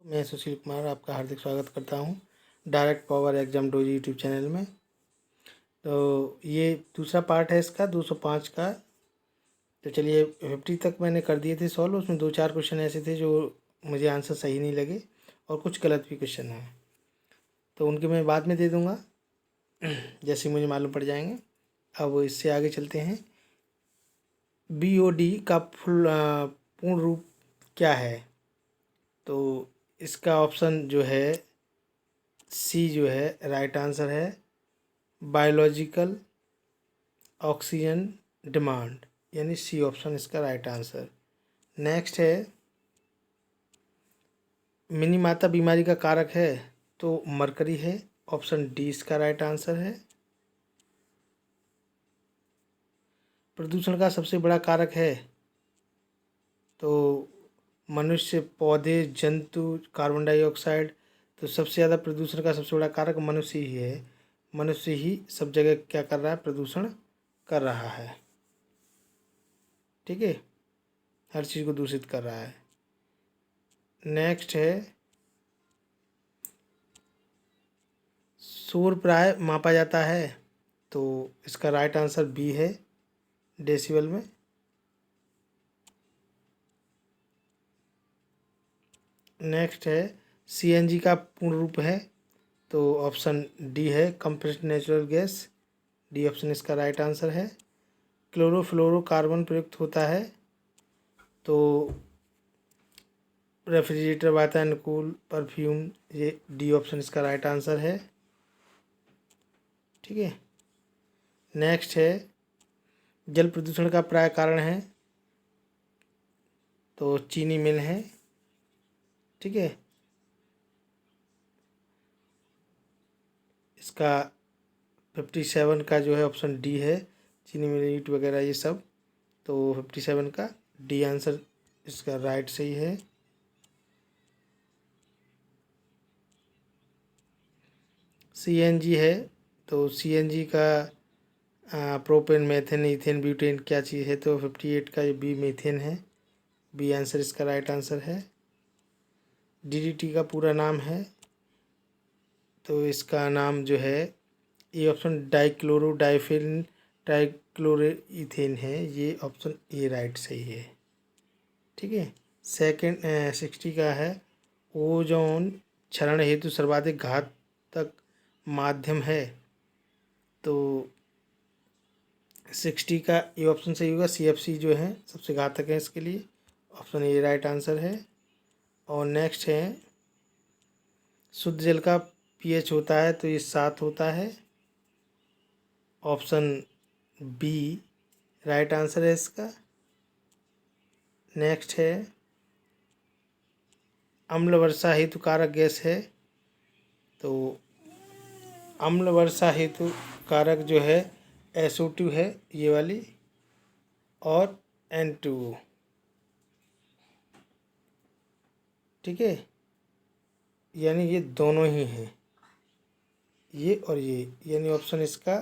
मैं सुशील कुमार आपका हार्दिक स्वागत करता हूं direct power exam doji YouTube channel में। तो ये दूसरा पार्ट है इसका 205 का। तो चलिए 50 तक मैंने कर दिए थे सॉल्व। उसमें 2-4 क्वेश्चन ऐसे थे जो मुझे आंसर सही नहीं लगे और कुछ गलत भी क्वेश्चन हैं, तो उनके मैं बाद में दे दूँगा जैसे मुझे मालूम पड़ जाएंगे। अब इससे आगे चलते हैं। BOD का पूर्ण रूप क्या है? तो इसका ऑप्शन जो है सी जो है राइट आंसर है, बायोलॉजिकल ऑक्सीजन डिमांड, यानी सी ऑप्शन इसका राइट आंसर। नेक्स्ट है, मिनी माता बीमारी का कारक है तो मरकरी है, ऑप्शन डी इसका राइट आंसर है। प्रदूषण का सबसे बड़ा कारक है तो मनुष्य, पौधे, जंतु, कार्बन डाइऑक्साइड। तो सबसे ज़्यादा प्रदूषण का सबसे बड़ा कारक मनुष्य ही है। मनुष्य ही सब जगह क्या कर रहा है? प्रदूषण कर रहा है। ठीक है, हर चीज़ को दूषित कर रहा है। नेक्स्ट है, शोर प्राय मापा जाता है तो इसका राइट आंसर बी है, डेसिबल में। नेक्स्ट है, CNG का पूर्ण रूप है तो ऑप्शन डी है, compressed natural gas. D option इसका राइट आंसर है। क्लोरोफ्लोरोकार्बन प्रयुक्त होता है तो रेफ्रिजरेटर, वातानुकूल, परफ्यूम। ये डी ऑप्शन इसका राइट आंसर है। ठीक है। नेक्स्ट है, जल प्रदूषण का प्राय कारण है तो चीनी मिल है। ठीक है, इसका 57 का जो है ऑप्शन डी है, चीनी मिल, ईट वगैरह ये सब। तो 57 का डी आंसर इसका राइट सही है। CNG है तो CNG का प्रोपेन, मेथेन, इथेन, ब्यूटेन क्या चीज़ है? तो 58 का ये बी मीथेन है। बी आंसर इसका राइट आंसर है। DDT का पूरा नाम है तो इसका नाम जो है, ये ऑप्शन डाइक्लोरो डाइफिन ट्राइक्लोरोइथेन है। ये ऑप्शन ए राइट सही है। ठीक है। सेकंड 60 का है, ओजोन क्षरण हेतु सर्वाधिक घातक माध्यम है तो 60 का ये ऑप्शन सही होगा। CFC जो है सबसे घातक है इसके लिए, ऑप्शन ए राइट आंसर है। और नेक्स्ट है, शुद्ध जल का pH होता है तो ये 7 होता है, ऑप्शन बी राइट आंसर है इसका। नेक्स्ट है, अम्ल वर्षा हेतु कारक गैस है तो अम्ल वर्षा हेतु कारक जो है SO2 है, ये वाली, और N2O। ठीक है, यानी ये दोनों ही हैं, ये और ये, यानी ऑप्शन इसका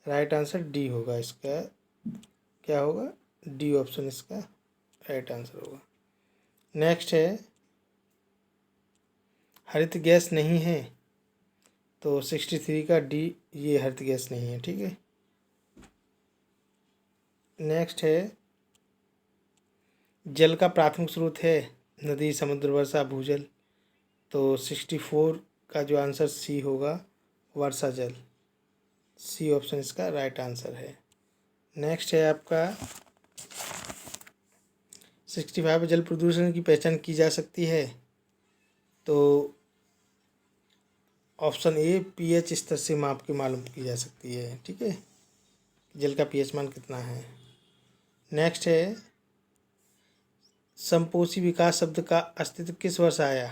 राइट आंसर डी होगा। इसका क्या होगा? डी ऑप्शन इसका राइट आंसर होगा। नेक्स्ट है, हरित गैस नहीं है तो 63 का डी, ये हरित गैस नहीं है। ठीक है। नेक्स्ट है, जल का प्राथमिक स्रोत है नदी, समुद्र, वर्षा, भूजल। तो 64 का जो आंसर सी होगा, वर्षा जल। सी ऑप्शन इसका राइट आंसर है। नेक्स्ट है आपका 65, जल प्रदूषण की पहचान की जा सकती है तो ऑप्शन ए, pH स्तर से माप के मालूम की जा सकती है। ठीक है, जल का pH मान कितना है। नेक्स्ट है, संपोषी विकास शब्द का अस्तित्व किस वर्ष आया?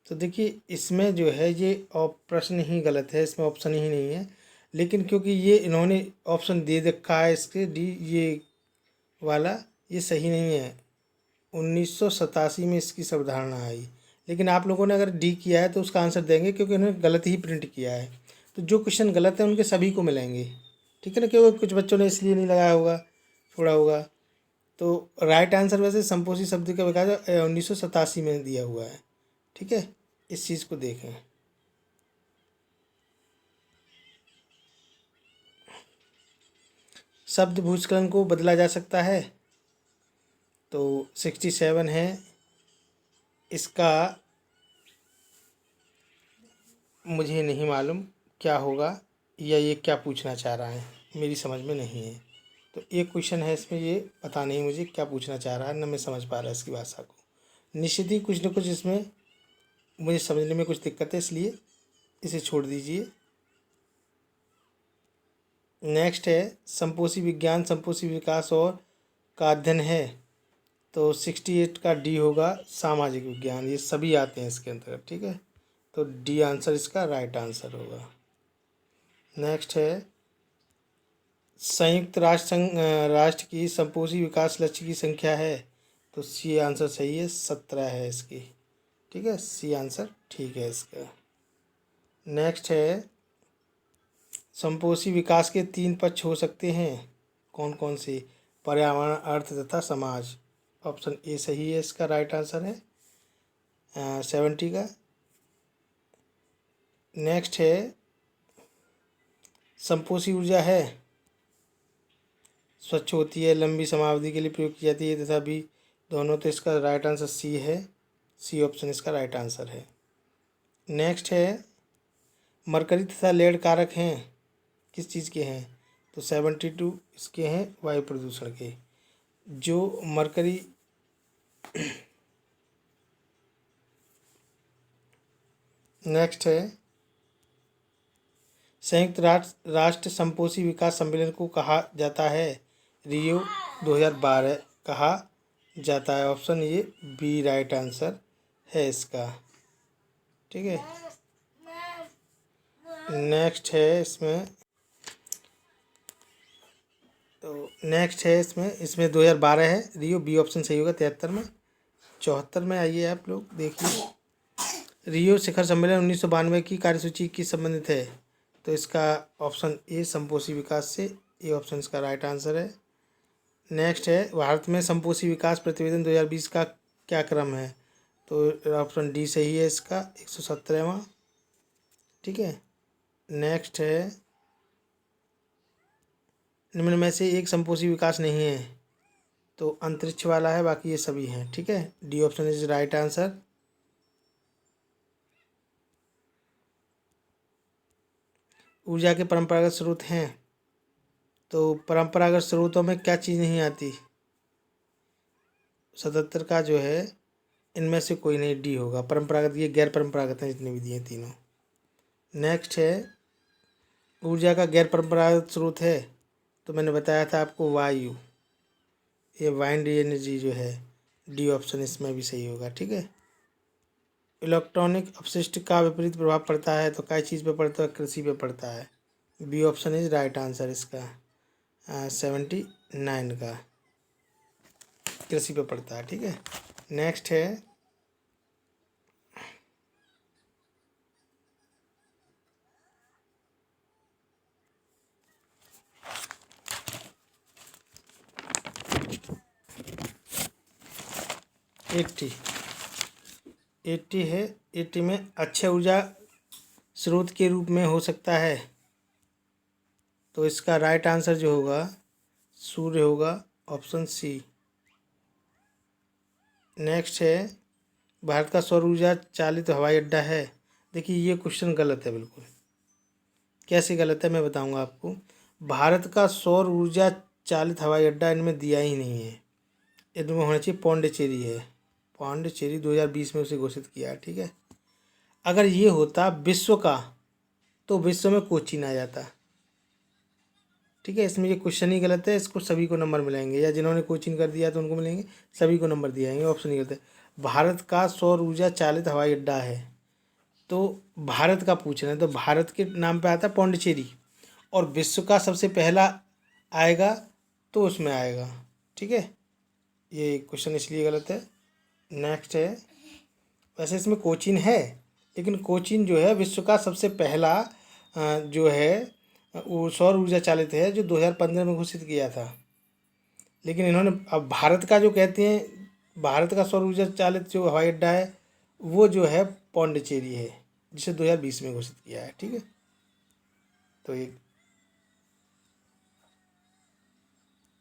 तो देखिए इसमें जो है ये प्रश्न ही गलत है, इसमें ऑप्शन ही नहीं है। लेकिन क्योंकि ये इन्होंने ऑप्शन दे रखा है इसके डी, ये वाला ये सही नहीं है। 1987 में इसकी अवधारणा आई, लेकिन आप लोगों ने अगर डी किया है तो उसका आंसर देंगे क्योंकि उन्होंने गलत ही प्रिंट किया है। तो जो क्वेश्चन गलत है उनके सभी को मिलेंगे। ठीक है ना, क्योंकि कुछ बच्चों ने इसलिए नहीं लगाया होगा, छोड़ा होगा। तो राइट आंसर वैसे संपोषी शब्द का विकास 1987 में दिया हुआ है। ठीक है, इस चीज़ को देखें। शब्द भूस्खलन को बदला जा सकता है, तो 67 है इसका। मुझे नहीं मालूम क्या होगा या ये क्या पूछना चाह रहा है, मेरी समझ में नहीं है। तो एक क्वेश्चन है इसमें, ये पता नहीं मुझे क्या पूछना चाह रहा है, न मैं समझ पा रहा इसकी भाषा को। निश्चित ही कुछ न कुछ इसमें मुझे समझने में कुछ दिक्कत है, इसलिए इसे छोड़ दीजिए। नेक्स्ट है संपोषी विज्ञान, संपोषी विकास और का अध्ययन है, तो 68 का डी होगा सामाजिक विज्ञान। ये सभी आते हैं इसके अंतर्गत, ठीक है, तो डी आंसर इसका राइट आंसर होगा। नेक्स्ट है संयुक्त राष्ट्र की संपोषी विकास लक्ष्य की संख्या है, तो सी आंसर सही है, 17 है इसकी, ठीक है, सी आंसर ठीक है इसका। नेक्स्ट है संपोषी विकास के 3 पक्ष हो सकते हैं, कौन कौन से? पर्यावरण, अर्थ तथा समाज। ऑप्शन ए सही है इसका, राइट आंसर है 70 का। नेक्स्ट है संपोषी ऊर्जा है, स्वच्छ होती है, लंबी समावधि के लिए प्रयोग की जाती है तथा भी दोनों, तो इसका राइट आंसर सी है, सी ऑप्शन इसका राइट आंसर है। नेक्स्ट है मरकरी तथा लेड कारक हैं, किस चीज़ के हैं? तो 72 इसके हैं वायु प्रदूषण के। जो मरकरी नेक्स्ट है संयुक्त राष्ट्र संपोषी विकास सम्मेलन को कहा जाता है, रियो 2012 कहा जाता है। ऑप्शन ये बी राइट आंसर है इसका, ठीक है। नेक्स्ट है इसमें, तो नेक्स्ट है इसमें 2012 है, रियो बी ऑप्शन सही होगा 73 में। 74 में आइए आप लोग देखिए, रियो शिखर सम्मेलन 1992 की कार्यसूची की संबंधित है, तो इसका ऑप्शन ए संपोषी विकास से, ए ऑप्शन इसका राइट आंसर है। नेक्स्ट है भारत में संपोषी विकास प्रतिवेदन 2020 का क्या क्रम है, तो ऑप्शन डी सही है इसका, 117वां, ठीक है। नेक्स्ट है निम्न में से एक संपोषी विकास नहीं है, तो अंतरिक्ष वाला है, बाकी ये सभी हैं, ठीक है, D option is right answer. ऊर्जा के परंपरागत स्रोत हैं, तो परंपरागत स्रोतों में क्या चीज़ नहीं आती? 77 का जो है इनमें से कोई नहीं, डी होगा परंपरागत, ये गैर परंपरागत हैं जितने भी दिए तीनों। नेक्स्ट है ऊर्जा का गैर परंपरागत स्रोत है, तो मैंने बताया था आपको वायु, ये वाइंड एनर्जी जो है, डी ऑप्शन इसमें भी सही होगा, ठीक है। इलेक्ट्रॉनिक अपशिष्ट का विपरीत प्रभाव पड़ता है, तो कई चीज़ पे पड़ता है? कृषि पे पड़ता है, B option is right answer इसका, 79 का कृषि पे पड़ता है, ठीक है। नेक्स्ट है एट्टी है, 80 में अक्षय ऊर्जा स्रोत के रूप में हो सकता है, तो इसका राइट आंसर जो होगा सूर्य होगा, ऑप्शन सी। नेक्स्ट है भारत का सौर ऊर्जा चालित हवाई अड्डा है, देखिए ये क्वेश्चन गलत है बिल्कुल। कैसे गलत है मैं बताऊंगा आपको। भारत का सौर ऊर्जा चालित हवाई अड्डा इनमें दिया ही नहीं है, इनमें होना चाहिए पौंडीचेरी है, पौंडीचेरी 2020 में उसे घोषित किया है, ठीक है। अगर ये होता विश्व का, तो विश्व में कोचीन आ जाता, ठीक है। इसमें ये क्वेश्चन ही गलत है, इसको सभी को नंबर मिलेंगे, या जिन्होंने कोचिंग कर दिया तो उनको मिलेंगे, सभी को नंबर दिए जाएंगे, ऑप्शन ही गलत है। भारत का सौर ऊर्जा चालित हवाई अड्डा है, तो भारत का पूछ रहे हैं, तो भारत के नाम पे आता है पौंडीचेरी, और विश्व का सबसे पहला आएगा तो उसमें आएगा, ठीक है। ये क्वेश्चन इसलिए गलत है। नेक्स्ट है वैसे इसमें कोचीन है, लेकिन कोचीन जो है विश्व का सबसे पहला जो है वो सौर ऊर्जा चालित है, जो 2015 में घोषित किया था। लेकिन इन्होंने अब भारत का जो कहते हैं, भारत का सौर ऊर्जा चालित जो हवाई अड्डा है वो जो है पौंडीचेरी है, जिसे 2020 में घोषित किया है। ठीक है, तो एक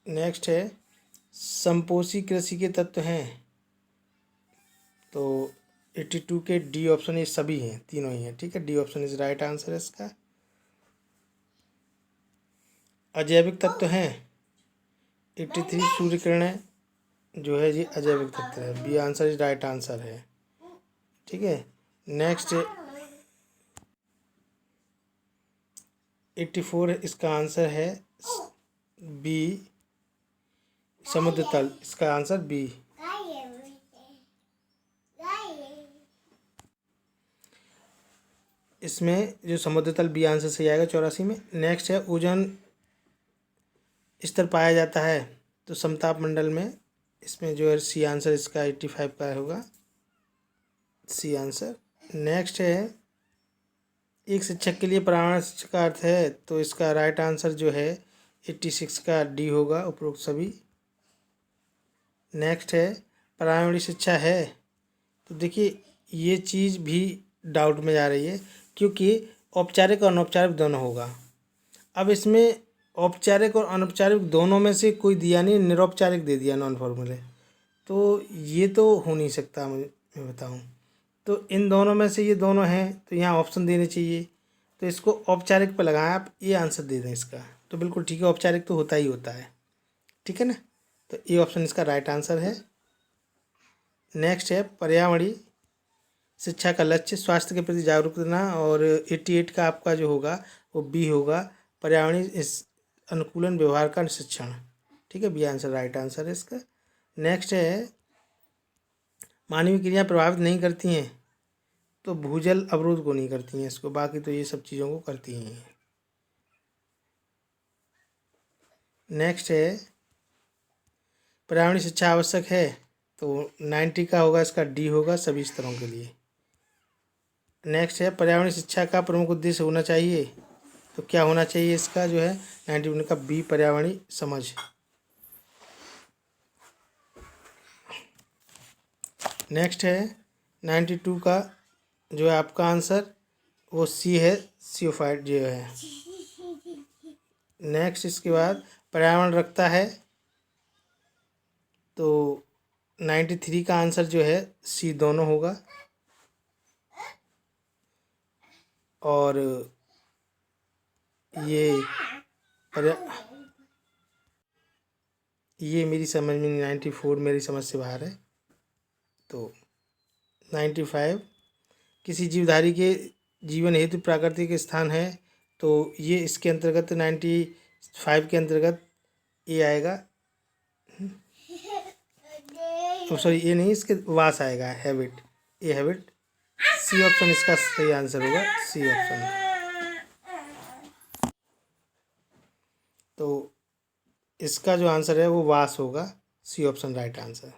नेक्स्ट है संपोषी कृषि के तत्व हैं, तो 82 के डी ऑप्शन, ये सभी हैं, तीनों ही हैं। ठीक है, D option is right answer है इसका। अजैविक तत्व हैं 83 सूर्य किरणें जो है ये अजैविक तत्व है, B answer is right answer है। ठीक है, नेक्स्ट 84 इसका आंसर है बी समुद्र तल, इसका आंसर बी। इसमें जो समुद्र तल बी आंसर सही आएगा 84 में। नेक्स्ट है ओजोन स्तर पाया जाता है तो समताप मंडल में, इसमें जो है सी आंसर इसका 85 का होगा, सी आंसर। नेक्स्ट है एक शिक्षक के लिए पर्यावरण शिक्षा का अर्थ है, तो इसका राइट आंसर जो है 86 का डी होगा, उपरोक्त सभी। नेक्स्ट है पर्यावरणीय शिक्षा है, तो देखिए ये चीज़ भी डाउट में जा रही है, क्योंकि औपचारिक और अनौपचारिक दोनों होगा। अब इसमें औपचारिक और अनौपचारिक दोनों में से कोई दिया नहीं, निरौपचारिक दे दिया नॉन फॉर्मल, तो ये तो हो नहीं सकता, मैं बताऊँ तो इन दोनों में से ये दोनों हैं, तो यहाँ ऑप्शन देने चाहिए, तो इसको औपचारिक पर लगाएं आप, ये आंसर दे दें इसका, तो बिल्कुल ठीक है, औपचारिक तो होता ही होता है। ठीक है ना, तो ये ऑप्शन इसका राइट आंसर है। नेक्स्ट है पर्यावरणीय शिक्षा का लक्ष्य स्वास्थ्य के प्रति जागरूकता, और 88 का आपका जो होगा वो बी होगा, पर्यावरणीय इस अनुकूलन व्यवहार का शिक्षण। ठीक है, बी आंसर राइट आंसर है इसका। नेक्स्ट है मानवीय क्रिया प्रभावित नहीं करती हैं, तो भूजल अवरोध को नहीं करती हैं इसको, बाकी तो ये सब चीज़ों को करती हैं। नेक्स्ट है पर्यावरणीय शिक्षा आवश्यक है, तो 90 का होगा, इसका डी होगा सभी स्तरों के लिए। नेक्स्ट है पर्यावरणीय शिक्षा का प्रमुख उद्देश्य होना चाहिए, तो क्या होना चाहिए इसका जो है 91 का बी पर्यावरणीय समझ। नेक्स्ट है 92 का जो है आपका आंसर वो सी है, सियोफाइट जो है। नेक्स्ट इसके बाद पर्यावरण रखता है, तो 93 का आंसर जो है सी दोनों होगा, और ये मेरी समझ में 94 मेरी समझ से बाहर है, तो 95 किसी जीवधारी के जीवन हेतु प्राकृतिक स्थान है, तो ये इसके अंतर्गत 95 के अंतर्गत ये आएगा, तो सॉरी ये नहीं, इसके वास आएगा, हैबिट, ये हैबिट, सी ऑप्शन इसका सही आंसर होगा, सी ऑप्शन। तो इसका जो आंसर है वो वास होगा, C option right answer.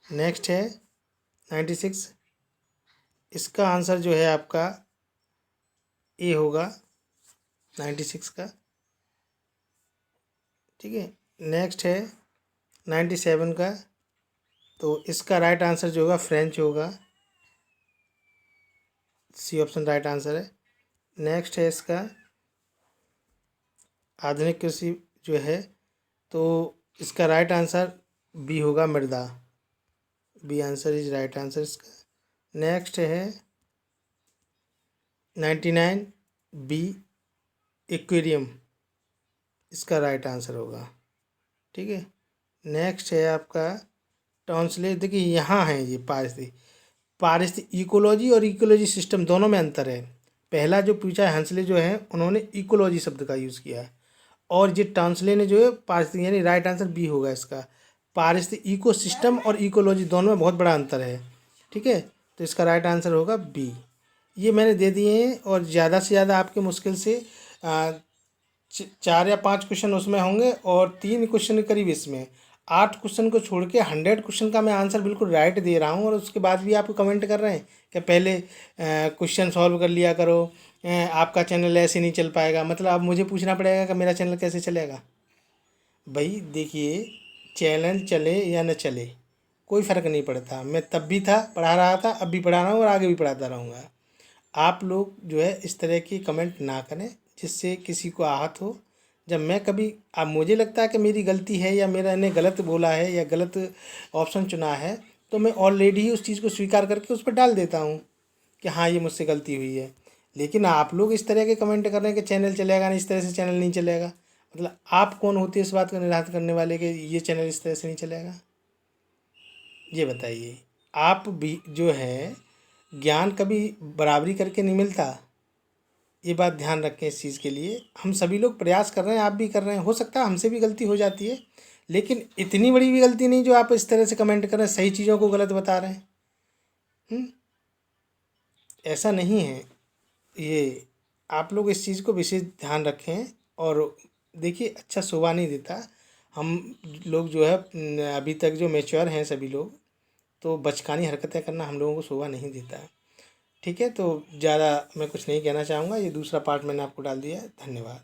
Next है 96, इसका आंसर जो है आपका ए होगा 96 का। ठीक है, नेक्स्ट है 97 का, तो इसका राइट आंसर जो होगा फ्रेंच होगा, सी ऑप्शन राइट आंसर है। नेक्स्ट है इसका आधुनिक कृषि जो है, तो इसका राइट आंसर बी होगा मृदा, B answer is right answer इसका। नेक्स्ट है 99 बी एक्वेरियम, इसका राइट आंसर होगा। ठीक है, नेक्स्ट है आपका टॉन्सले, देखिए यहाँ है ये पारिस्थितिक इकोलॉजी और इकोलॉजी सिस्टम दोनों में अंतर है। पहला जो पूछा है हंसले जो है उन्होंने इकोलॉजी शब्द का यूज़ किया है, और ये टॉन्सले ने जो है पारिस्थितिक, यानी राइट आंसर बी होगा इसका, पारिस्थितिक इको सिस्टम और इकोलॉजी दोनों में बहुत बड़ा अंतर है। ठीक है, तो इसका राइट आंसर होगा बी। ये मैंने दे दिए हैं, और ज़्यादा से ज़्यादा आपके मुश्किल से 4 या 5 क्वेश्चन उसमें होंगे, और 3 क्वेश्चन के करीब इसमें, 8 क्वेश्चन को छोड़ के 100 क्वेश्चन का मैं आंसर बिल्कुल राइट दे रहा हूँ, और उसके बाद भी आप कमेंट कर रहे हैं कि पहले क्वेश्चन सॉल्व कर लिया करो, आपका चैनल ऐसे नहीं चल पाएगा। मतलब अब मुझे पूछना पड़ेगा कि मेरा चैनल कैसे चलेगा। भाई देखिए, चैनल चले या न चले, कोई फ़र्क नहीं पड़ता। मैं तब भी था, पढ़ा रहा था, अब भी पढ़ा रहा हूँ और आगे भी पढ़ाता रहूँगा। आप लोग जो है इस तरह की कमेंट ना करें जिससे किसी को आहत हो। जब मैं कभी अब मुझे लगता है कि मेरी गलती है या मेरा ने गलत बोला है या गलत ऑप्शन चुना है, तो मैं ऑलरेडी ही उस चीज़ को स्वीकार करके उस पर डाल देता हूँ कि हाँ ये मुझसे गलती हुई है। लेकिन आप लोग इस तरह के कमेंट कर रहे हैं कि चैनल चलेगा नहीं, इस तरह से चैनल नहीं चलेगा। मतलब आप कौन होते हैं इस बात को निर्धारित करने वाले कि ये चैनल इस तरह से नहीं चलेगा? ये बताइए। आप भी जो है ज्ञान कभी बराबरी करके नहीं मिलता। ये बात ध्यान रखें इस चीज़ के लिए। हम सभी लोग प्रयास कर रहे हैं, आप भी कर रहे हैं, हो सकता है हमसे भी गलती हो जाती है, लेकिन इतनी बड़ी भी गलती नहीं जो आप इस तरह से कमेंट कर रहे हैं, सही चीज़ों को गलत बता रहे हैं। ऐसा नहीं है। ये आप लोग इस चीज़ को विशेष ध्यान रखें। और देखिए अच्छा शोभा नहीं देता। हम लोग जो है अभी तक जो मैच्योर हैं सभी लोग, तो बचकानी हरकतें करना हम लोगों को शोभा नहीं देता। ठीक है, तो ज़्यादा मैं कुछ नहीं कहना चाहूँगा। ये दूसरा पार्ट मैंने आपको डाल दिया है। धन्यवाद।